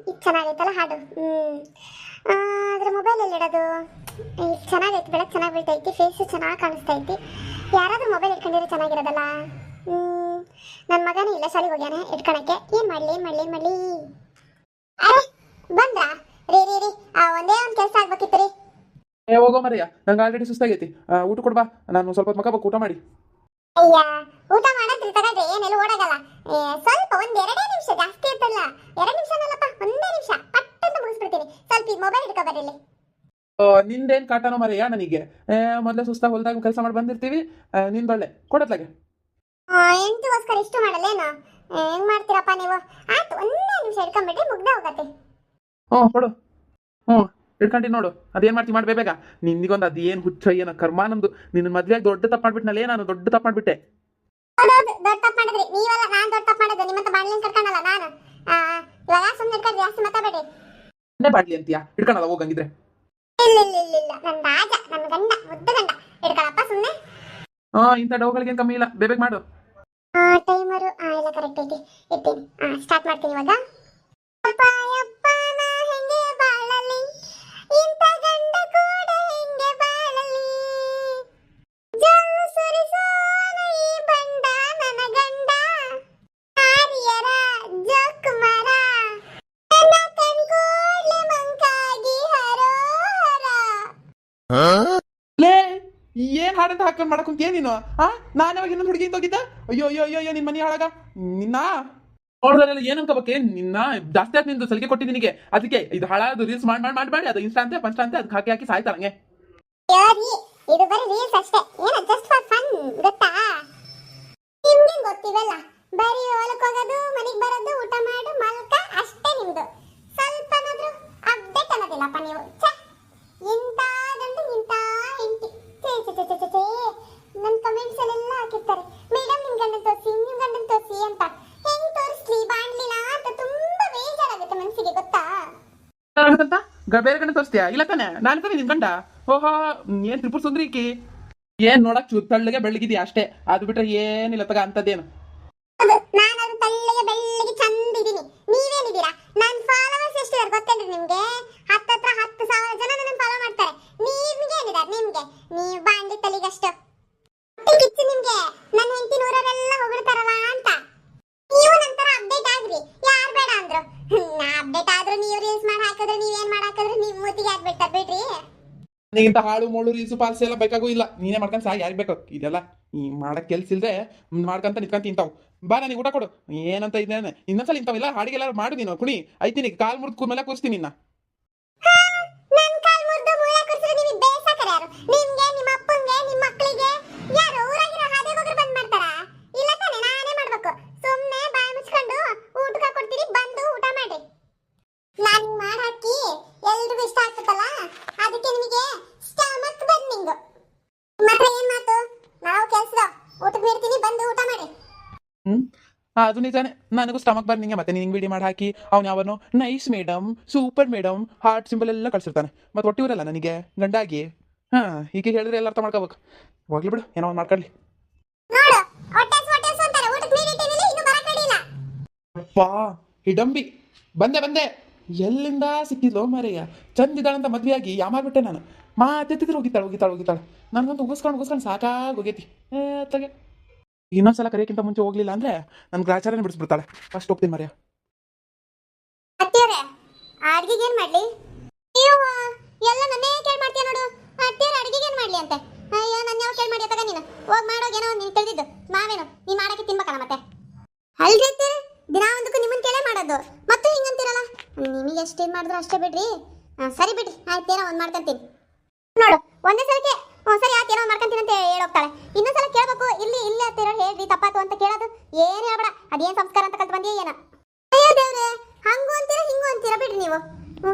ಇದು ಚೆನ್ನಾಗೈತಲ್ಲ ಹಾಡು. ಅದ್ರ ಮೊಬೈಲಲ್ಲಿ ಇಡೋದು ಚೆನ್ನಾಗೈತಿ, ಬೆಳಕು ಚೆನ್ನಾಗಿ ಬೀಳ್ತೈತಿ, ಫೇಸು ಚೆನ್ನಾಗಿ ಕಾಣಿಸ್ತೈತಿ. ಯಾರಾದ್ರೂ ಮೊಬೈಲ್ ಇಟ್ಕೊಂಡಿರೋ ಚೆನ್ನಾಗಿರೋದಲ್ಲ. ನನ್ನ ಮಗನೇ ಇಲ್ಲ, ಶಾಲೆಗೆ ಹೋಗ್ಯಾನ ಇಟ್ಕೊಳಕ್ಕೆ. ಏನು ಮಾಡಲಿ ಅರೆ ಬಂದ್ರಾ? ರೀ ಒಂದೇ ಒಂದು ಕೆಲಸ ಆಗ್ಬೇಕಿತ್ತು ರೀ. ಹೋಗೋ ಮರಿಯ, ನಂಗೆ ಆಲ್ರೆಡಿ ಸುಸ್ತಾಗೈತಿ. ಊಟ ಕೊಡ್ಬಾ, ನಾನು ಸ್ವಲ್ಪ ಹೊತ್ತು ಮಕ್ಕ ಊಟ ಮಾಡಿ. ಅಯ್ಯ, ಊಟ ಮಾಡತ್ರಿ ತಗೊಳ್ರಿ, ಏನೆಲ್ಲ ಓಡಾಗಲ್ಲ. ಸ್ವಲ್ಪ ಒಂದೆರಡೇ ನಿಮಿಷ, ಜಾಸ್ತಿ ಇರ್ತಲ್ಲ. 2 ನಿಮಿಷನಲ್ಲಪ್ಪ, ಒಂದೇ ನಿಮಿಷ ಪಟ್ಟಂತ ಮುಗಿಸ್ಬಿಡ್ತೀನಿ. ಸ್ವಲ್ಪ ಈ ಮೊಬೈಲ್ ಹಿಡ್ಕೊ ಬರ್ರಿ. ನಿಂದೇನು ಕಾಟನೋ ಮರಿಯ ನನಗೆ. ಮೊದಲೇ ಸುಸ್ತಾಗಿ ಹೊಲ್ದಾಗ ಕೆಲಸ ಮಾಡಿ ಬಂದಿರ್ತೀವಿ. ನಿಂದೊಳ್ಳೆ ಕೊಡತ್ಲಾಗೆ. ಎಂಟಿಗೋಸ್ಕರ ಇಷ್ಟು ಮಾಡಲ್ಲೇನು? ಹೆಂಗ್ ಮಾಡ್ತೀರಪ್ಪ ನೀವು? ಆಯ್ತು, ಒಂದೇ ನಿಮಿಷ ಹಿಡ್ಕೊಂಬಿಡ್ರಿ, ಮುಗ್ದ ಹೋಗತ್ತೆ. ಕೊಡು. ಹಿಡ್ಕೊಂಡಿ ನೋಡು, ಅದೇನು ಮಾಡ್ತಿ ಮಾಡಿ ಬೇಗ. ನಿಂದಿಗೊಂದು ಅದೇನು ಹುಚ್ಚ ಏನೋ ಕರ್ಮ ನಮ್ದು. ನಿನ್ನ ಮದ್ವೆ ದೊಡ್ಡ ತಪ್ಪು ಮಾಡ್ಬಿಟ್ನಲ್ಲೇ, ನಾನು ದೊಡ್ಡ ತಪ್ಪು ಮಾಡ್ಬಿಟ್ಟೆ. ಹೌದೌದು, ದೊಡ್ಡ ತಪ್ಪು ಮಾಡಿದ್ರಿ ನೀವಲ್ಲ, ನಾನು ದೊಡ್ಡ ತಪ್ಪು ಮಾಡಿದ್ದೆ. ನಿಮ್ಮಂತ ಬಾಣ್ಲಿಂಗ್ ಕರ್ಕೊಂಡಲ್ಲ ನಾನು. ಇವಾಗ ಸುಮ್ಮನೆ ಹಿಡ್ಕೊಂಡು ಜಾಸ್ತಿ ಮಾತಾಡಬೇಡಿ. ಇನ್ನೇ ಬಾಡ್ಲಿ ಅಂತೀಯಾ? ಹಿಡ್ಕೊಳಲ್ಲ ಹೋಗಂಗಿದ್ರೆ. ಇಲ್ಲ ನನ್ನ ರಾಜ, ನನ್ನ ಗಂಡ, ಮುದ್ದು ಗಂಡ. ಹಿಡ್ಕೊಳಪ್ಪ ಸುಮ್ಮನೆ. ಇಂಥ ಡೌಗಳಿಗೆ ಕಮ್ಮಿ ಇಲ್ಲ, ಬೇಗ ಮಾಡು. ಟೈಮರು ಎಲ್ಲ ಕರೆಕ್ಟ್ ಐತಿ, ಇರ್ತೀನಿ. ಸ್ಟಾರ್ಟ್ ಮಾಡ್ತೀನಿ ಇವಾಗ. ಅಪ್ಪ ಯಪ್ಪ ನಾ ಹೆಂಗೆ ಬಾಳಲಿ, ಇಂಥ ಗಂಡ ಕೂಡ ಹೆಂಗೆ ಬಾಳಲಿ. ಜಲ್ಲು ಸುರಿಸೋನ ಈ ಬಂಡ ನನ್ನ ಗಂಡ, ಆರ್ಯರ ಜೋಕ್ ಮರ, ನನ್ನ ಕಣ್ಕೂಡ್ಲೆ ಮಂಕಾಗಿ ಹರೋಹರ. ಲೇ, ಏನ್ ಹಾಡಂತ ಹಾಕೊಂಡು ಮಾಡಕೊಂತ ನೀನು? ನಾನು ಯಾವಾಗ ಇನ್ನೊಂದು ಹುಡುಗಿ ಹೋಗಿದ್ದ? ಅಯ್ಯೋ ನಿನ್ ಮನಿ ಹಾಳಾಗ ನಿನ್ನ ನೋಡ್ದಲ್ಲ. ಏನ್ ಅನ್ಕೋಬೇಕೆ ನಿನ್ನ? ಜಾಸ್ತಿ ಆಯ್ತು ನಿಂದು, ಸಲಿಗೆ ಕೊಟ್ಟಿದ್ದು ನಿನಗೆ. ಅದಕ್ಕೆ ಇದು ಹಾಳಾದು ರೀಲ್ಸ್ ಮಾಡಿ ಅದು ಇನ್ಸ್ಟಾ ಅಂತೆ ಪಂಚ ಅಂತೆ ಅದಕ್ಕೆ ಹಾಕಿ ಸಾಯ್ತಾರಂಗೆ. ಇದು ಬರೀ ರೀಲ್ಸ್ ಅಷ್ಟೇ, ಏನೋ ಜಸ್ಟ್ ಫಾರ್ ಫನ್, ಗೊತ್ತಾ? ನಿಮ್ಗೆ ಗೊತ್ತಿವೆಲ್ಲ, ಬರೀ ಹೊಲಕ್ಕೆ ಹೋಗೋದು, ಮನೆಗೆ ಬರೋದು, ಊಟ ಮಾಡು, ಮಲ್ಕ ಅಷ್ಟೇ ನಿಮ್ದು. ಸ್ವಲ್ಪನಾದ್ರೂ ಅಪ್ಡೇಟ್ ಅನ್ನೋದಿಲ್ಲಪ್ಪ ನೀವು. ಇಂಥ ಗಂಡು ಇಂಥ ಹೆಂಡತಿ. ನನ್ನ ಕಮೆಂಟ್ಸ್ ಅಲ್ಲೆಲ್ಲ ಹಾಕಿರ್ತಾರೆ, ಮೇಡಮ್ ನಿಮ್ ಗಂಡನ್ ತೋರಿಸಿ ಅಂತ. ಹೆಂಗ್ ತೋರಿಸ್ಲಿ ಬಾಣ್ಲಿನ ಅಂತ ತುಂಬಾ ಬೇಜಾರಾಗುತ್ತೆ ಮನಸ್ಸಿಗೆ, ಗೊತ್ತಾ? ಬೇರೆ ಗಂಡ ತೋರಿಸ್ತೀಯಾ? ಇಲ್ಲ ತಾನೆ, ನಾನು ತಾನೆ ನಿನ್ ಗಂಡ. ಓಹೋ, ಏನ್ ತ್ರಿಪುರ ಸುಂದ್ರಿಕಿ. ಏನ್ ನೋಡಕ್ ತಳ್ಳಗೆ ಬೆಳಗಿದ್ಯಾ ಅಷ್ಟೇ, ಅದು ಬಿಟ್ರೆ ಏನಿಲ್ಲ ತಗ ಅಂತದೇನು. ನಾನು ಅದು ತಳ್ಳಗೆ ಬೆಳ್ಳಗೆ ಚಂದ ಇದೀನಿ. ನೀವೇನಿದ್ದೀರಾ? ನನ್ನ ಫಾಲೋವರ್ಸ್ ಎಷ್ಟಿದ್ದಾರೆ ಗೊತ್ತೇನ್ರಿ ನಿಮ್ಗೆ? 10,000 ಜನ ನನ್ನ ಫಾಲೋ ಮಾಡ್ತಾರೆ. ನಿಮ್ಗೆ ಏನಿದ್ದಾರೆ? ನೀವು ಬಾಂಡಿ ತಲಿಗಷ್ಟು ಕಿಚ್ಚು ನಿಮ್ಗೆ. ನನ್ನ ಹೆಂಡತಿ ನೂರರೆಲ್ಲ ಹೊಗಳ್ತಾರಲ್ಲ ಅಂತ. ನೀವು ನಂತರ ಅಪ್ಡೇಟ್ ಆಗ್ರಿ, ಯಾರು ಬೇಡ ಅಂದ್ರು. ನಾ ಅಪ್ಡೇಟ್ ಆದ್ರೂ ನೀವು ರೀಲ್ಸ್ ಮಾಡಿ ಹಾಕಿದ್ರೆ, ನೀವೇನ್ ಮಾಡಾಕಿದ್ರೆ ನಿಮ್ ಮೂತಿಗೆ ಆಗ್ಬಿಡ್ತಾರೆ ಬಿಡ್ರಿ. ನೀಗಿಂತ ಹಾಳು ಮೂಳು ರೀಸು ಪಾಲ್ಸಿ ಎಲ್ಲ ಬೇಕಾಗೂ ಇಲ್ಲ. ನೀನೇ ಮಾಡ್ಕೊಂಡು ಸಾ, ಯಾರಿಗೆ ಬೇಕು ಇದೆಲ್ಲ? ಈ ಮಾಡಕ್ ಕೆಲ್ಸ ಇಲ್ದೆ ಮಾಡ್ಕೊಂತ ನಿಂತ್ಕೊಂತ ಇಂತಾವು. ಬಾ ನನಗೆ ಊಟ ಕೊಡು. ಏನಂತ ಇದ್ದೇನೆ ಇನ್ನೊಂದ್ಸಲ ಇಂಥವೆಲ್ಲ ಹಾಡಿಗೆಲ್ಲ ಮಾಡು ನೀನು. ಕುಣಿ ಐತೀನಿ, ಕಾಲ್ ಮುರಿದು ಮೇಲೆ ಕೂರಿಸ್ತೀನಿ ನಿನ್ನ. ನನ್ ಕಾಲ್ ಮುರಿದು ಮೂಲೆ ಕೂರಿಸಿದ್ರೆ ನಿಮಗೆ ಬೇಸಾಕರ ಯಾರು? ನಿಮ್ಗೆ, ನಿಮ್ಮ ಅಪ್ಪಂಗೆ, ನಿಮ್ಮ ಮಕ್ಕಳಿಗೆ ಯಾರು ಊರಾಗಿರೋ ಹಾದಿಗೆ ಹೋಗ್ರೆ ಬಂದ್ ಮಾಡ್ತಾರಾ? ಇಲ್ಲ ತಾನೆ, ನಾನೇ ಮಾಡ್ಬೇಕು. ಸುಮ್ಮನೆ ಬಾಯಿ ಮುಚ್ಕೊಂಡು ಊಟಕ್ಕೆ ಕೊಡ್ತೀರಿ, ಬಂದು ಊಟ ಮಾಡ್ರಿ. ನಾನು ಮಾಡಿ ಹಾಕಿ ಎಲ್ರಿಗೂ ಇಷ್ಟ ಆಗ್ತದಲ್ಲ, ಅದಕ್ಕೆ ನಿಮಗೆ ಸ್ಟಮಕ್ ಬರ್ನಿಂಗ್. ಮಾತ್ರ ಏನ್ ಮಾತು? ನಾವು ಕೆಲ್ಸದ ಊಟಕ್ಕೆ ನೀಡ್ತೀನಿ, ಬಂದು ಊಟ ಮಾಡಿ. ಅದು ನಿಜಾನೆ, ನನಗೂ ಸ್ಟಮಕ್ ಬರ್ನಿಂಗೆ. ಮತ್ತೆ ನಿಂಗೆ ವಿಡಿಯೋ ಮಾಡಿ ಹಾಕಿ ಅವ್ನು ಯಾವನು nice madam, super madam, heart symbol ಎಲ್ಲ ಕಳ್ಸಿರ್ತಾನೆ. ಮತ್ತೆ ಒಟ್ಟಿವರಲ್ಲ ನನಗೆ ಗಂಡಾಗಿ. ಈಗ ಹೇಳಿದ್ರೆ ಎಲ್ಲ ಅರ್ಥ ಮಾಡ್ಕೋಬೇಕು. ಹೋಗ್ಲಿ ಬಿಡು, ಏನೋ ಒಂದು ಮಾಡ್ಕೊಳ್ಳಿ. ನೋಡು, ಹೊಟ್ಟೆಸ್ ಅಂತಾರೆ, ಊಟಕ್ಕೆ ನೀಡಿಟ್ಟಿದ್ದೀನಿ, ಇನ್ನೂ ಬರಕಡಿಲ್ಲ. ಅಪ್ಪಾ ಹಿಡಂಬಿ, ಬಂದೆ. ಎಲ್ಲಿಂದ ಸಿಕ್ಕಿದ್ಲೋ ಮಾರಯ್ಯ? ಚಂದಿದ್ದಾಳಂತ ಮದ್ವೆಯಾಗಿ ಯಾಮಾರ್ಬಿಟ್ಟೆ ನಾನು. ಮಾತೆತ್ತಿದ್ರೆ ಹೋಗಿತ್ತಾಳೆ. ನನಗಂತೂ ಉಗಿಸ್ಕೊಂಡು ಸಾಕಾಗಿ ಹೋಗೈತಿ. ತಗೆ ಇನ್ನೊಂದ್ಸಲ ಕರೆಯಕ್ಕಿಂತ ಮುಂಚೆ ಹೋಗ್ಲಿಲ್ಲ ಅಂದ್ರೆ ನನ್ ಗ್ರಾಚಾರನೇ ಬಿಡಿಸ್ಬಿಡ್ತಾಳೆ. ಫಸ್ಟ್ ಹೋಗ್ತೀನಿ ಮರ್ಯ. ಅತ್ತಿಯರೇ, ಅಡ್ಗೆಗೆ ಏನ್ ಮಾಡ್ಲಿ? ಅಯ್ಯೋ, ಎಲ್ಲ ನನ್ನೇ ಕೇಳಿ ಮಾಡ್ತೀಯ ನೋಡು. ಅತ್ತಿಯರ ಅಡ್ಗೆಗೆ ಏನ್ ಮಾಡ್ಲಿ ಅಂತೆ? ಅಯ್ಯೋ, ನನ್ನ ಯಾವ ಕೇಳಿ ಮಾಡಿಯ ತಗ ನೀನು. ಹೋಗಿ ಮಾಡೋಗೇನೋ ನೀನು ತಿಳಿದಿದ್ದು. ನಾವೇನು ನೀನ್ ಮಾಡಕ್ಕೆ ತಿನ್ಬೇಕಲ್ಲ ಮತ್ತೆ? ಅಲ್ರಿ ಅತ್ತಿಯರ, ದಿನ ಒಂದಕ್ಕೂ ನಿಮ್ಮನ್ನ ಕೇಳೇ ಮಾಡೋದು, ಮತ್ತೆ ಹಿಂಗಂತೀರಲ್ಲ. ನಿಮಗೆ ಎಷ್ಟು ಇದು ಮಾಡಿದ್ರು ಅಷ್ಟೇ ಬಿಡ್ರಿ. ಸರಿ ಬಿಡ್ರಿ, ಆಯ್ತೇನೋ ಒಂದು ಮಾಡ್ಕೊಂತೀನಿ. ನೋಡು, ಒಂದೇ ಸಲಕ್ಕೆ ಸರಿ ಆಯ್ತೇನೋ ಒಂದು ಮಾಡ್ಕೊಂತೀನಿ ಅಂತ ಹೇಳೋಗ್ತಾಳೆ. ಇನ್ನೊಂದ್ಸಲ ಕೇಳಬೇಕು, ಇಲ್ಲಿ ಹತ್ತಿರ ಹೇಳ್ರಿ ತಪ್ಪಾತು ಅಂತ ಕೇಳೋದು ಏನು ಹೇಳ್ಬೇಡ. ಅದೇನು ಸಂಸ್ಕಾರ ಅಂತ ಕಲ್ತು ಬಂದಿಯೇ ಏನೋ. ಅಯ್ಯೋ ದೇವ್ರೆ, ಹಂಗೂ ಅಂತೀರಾ ಹಿಂಗೂ ಅಂತೀರಾ ಬಿಡ್ರಿ ನೀವು.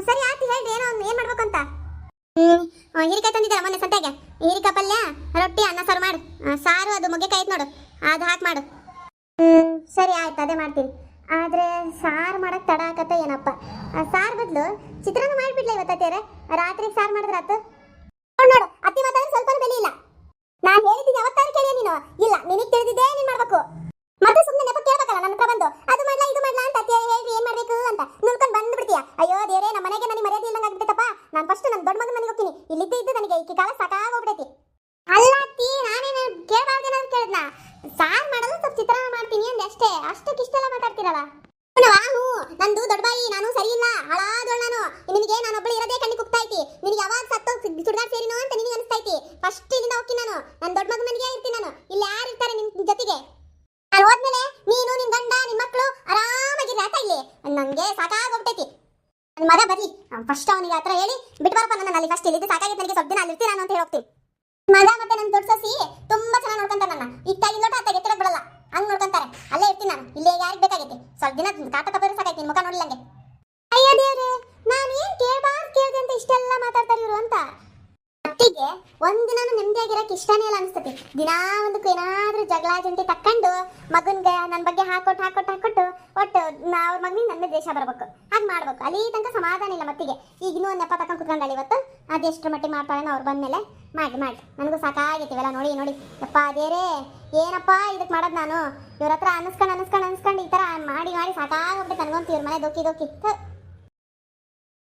ಸರಿ ಆಯ್ತು, ಹೇಳ್ರಿ ಏನೋ ಒಂದು ಏನು ಮಾಡ್ಬೇಕು ಅಂತ. ಹೀರಿಕಾಯಿ ತಂದಿದ್ದಾರ ಮೊನ್ನೆ ಸಂತೆಗೆ. ಹೀರಿಕಾಯಿ ಪಲ್ಯ, ರೊಟ್ಟಿ, ಅನ್ನ ಸಾರು ಮಾಡು. ಸಾರು ಅದು ಮುಗ್ಗೆಕಾಯಿ ಐತೆ ನೋಡು, ಅದು ಹಾಕಿ ಮಾಡು. ಸರಿ ಆಯ್ತು, ಅದೇ ಮಾಡ್ತೀನಿ. ಆದ್ರೆ ಸಾರು ಮಾಡಕ್ ತಡ ಆಗತ್ತ ಏನಪ್ಪ? ಸಾರು ಬದಲು ಚಿತ್ರಾನ್ನ ಮಾಡಿಬಿಡ್ಲ ಇವತ್ತೇರೆ? ರಾತ್ರಿಗೆ ಸಾರು ಮಾಡಿದ್ರೆ ಆತು. ನೋಡು, ಅತ್ತಿ ಮಾತಾಡಿದ್ರೆ ಸ್ವಲ್ಪ ಬೆಲೆ ಇಲ್ಲ. ನಾನು ಹೇಳಿದ್ದೀನಿ ಯಾವತ್ತಾರು ಕೇಳಿಯ ನೀನು? ಇಲ್ಲ, ನಿನಗೆ ತಿಳಿದಿದ್ದೇ ನೀನು ಮಾಡ್ಬೇಕು. ಮತ್ತೆ ಸುಮ್ಮನೆ ನೆಪ ಕೇಳ್ಬೇಕಲ್ಲ ನನ್ನ ಹತ್ರ ಬಂದು, ಅದು ಮಾಡ್ಲಾ ಇದು ಮಾಡ್ಲಾ ಅಂತ ಹೇಳ್ರಿ ಏನ್ ಮಾಡ್ಬೇಕು ಅಂತ ನುಲ್ಕೊಂಡು ಬಂದು ಬಿಡ್ತೀಯ. ನಂದು ದೊಡ್ಡ ಬಾಯಿ, ನಾನು ಸರಿ ಇಲ್ಲ, ಹಾಳಾದೋಳ್ ನಾನು. ನಿನಗೆ ನಾನೊಬ್ಬಳು ಇರೋದೇ ಕಣ್ಣಿ ಕುಗ್ತಾ ಐತಿ. ನಿನಗೆ ಯಾವಾಗ ಸತ್ತು ಸುಡ್ಗಾಡ್ ಸೇರಿನೋ ಅಂತ ನಿನಗೆ ಅನಿಸ್ತಾ ಐತಿ. ಫಸ್ಟ್ ಇಲ್ಲಿಂದ ಹೋಗ್ತೀನಿ ನಾನು. ನನ್ನ ದೊಡ್ಡ ಮಗ ಮನೆಗೆ ಇರ್ತೀನಿ ನಾನು. ಇಲ್ಲಿ ಯಾರು ಇರ್ತಾರೆ ನಿನ್ ಜೊತೆಗೆ? ನಾನು ಹೋದ್ಮೇಲೆ ನೀನು ನಿನ್ ಗಂಡ ನಿನ್ ಮಕ್ಕಳು ಆರಾಮಾಗಿರ್ರಿ ಆಯ್ತಾ? ಇಲ್ಲಿ ನಂಗೆ ಸಾಕಾಗೋಗ್ಬಿಟ್ಟೈತಿ. ನನ್ನ ಮಗ ಬರ್ಲಿ, ಫಸ್ಟ್ ಅವನಿಗೆ ಹತ್ರ ಹೇಳಿ ಬಿಟ್ಟು ಬರಪ್ಪ ನನ್ನ. ಅಲ್ಲಿ ಫಸ್ಟ್ ಇಲ್ಲಿದ್ದು ಸಾಕಾಗಿತ್ತು ನನಗೆ, ಸ್ವಲ್ಪ ದಿನ ಅಲ್ಲಿ ಇರ್ತೀನಿ ನಾನು ಅಂತ ಹೇಳಿ ಹೋಗ್ತೀನಿ. ಮಗ ಮತ್ತೆ ನನ್ನ ದೊಡ್ಡ ಸೊಸಿ ತುಂಬಾ ಚೆನ್ನಾಗಿ ನೋಡ್ಕೊಂತಾರೆ ನನ್ನ. ಈಗ ತಾಗಿ ಲೋಟ ಅತ್ತಾಗ ಎತ್ತಿರಕ್ ಬಿಡಲ್ಲ, ಹಂಗ್ ನೋಡ್ಕೊಂತಾರೆ. ಅಲ್ಲೇ ಇರ್ತೀನಿ ನಾನು. ಇಲ್ಲೇ ಯಾರಿಗೆ ಬೇಕಾಗೈತಿ? ಸ್ವಲ್ಪ ದಿನ ಕಾಟ ತಪ್ಪಿರೋ ಸಾಕಾಯ್ತು ನಿನ್ ಮುಖ ನೋಡ್ಲಿಲ್ಲಂಗೆ. ಅಯ್ಯ ದೇವ್ರೆ, ನಾನು ಏನ್ ಕೇಳ್ಬಾರ್ದು ಕೇಳ್ದೆ ಅಂತ ಇಷ್ಟೆಲ್ಲ ಮಾತಾಡ್ತಾರೆ ಇವರು ಅಂತ. ಅತ್ತಿಗೆ ಒಂದಿನ ನೆಮ್ಮದಿಯಾಗಿರಕ್ಕೆ ಇಷ್ಟನೇ ಇಲ್ಲ ಅನಿಸ್ತತಿ. ದಿನಾ ಒಂದಕ್ಕೂ ಏನಾದ್ರೂ ಜಗಳ ಜಂಟಿ ತಕ್ಕೊಂಡು ಮಗನ್ಗೆ ನನ್ನ ಬಗ್ಗೆ ಹಾಕೊಟ್ಟು ಒಟ್ಟು ಅವ್ರ ಮಗನಿಗೆ ನನ್ನ ದೇಶ ಬರ್ಬೇಕು, ಹಾಗೆ ಮಾಡ್ಬೇಕು. ಅಲ್ಲಿ ತನಕ ಸಮಾಧಾನ ಇಲ್ಲ ಮತ್ತಿಗೆ. ಈಗ ಇನ್ನೂ ಒಂದು ನೆಪ ತಕೊಂಡು ಕುತ್ಕೊಂಡಲ್ಲಿ ಇವತ್ತು. ಅದೆಷ್ಟು ಮಟ್ಟಿಗೆ ಮಾಡ್ತಾಳೆ ಅವ್ರು ಬಂದ್ಮೇಲೆ ಮಾಡಿ ನನಗೂ ಸಾಕಾಗೈತಿವೆಲ್ಲ ನೋಡಿ ಯಪ್ಪ ಅದೇರೇ ಏನಪ್ಪ ಇದಕ್ಕೆ ಮಾಡೋದು ನಾನು. ಇವ್ರ ಹತ್ರ ಅನ್ಸ್ಕೊಂಡು ಈ ಥರ ಮಾಡಿ ಸಾಕಾಗ್ಬಿಟ್ಟು ನನಗಂತೂ ಇವ್ರ ಮನೆ ದೋಕಿ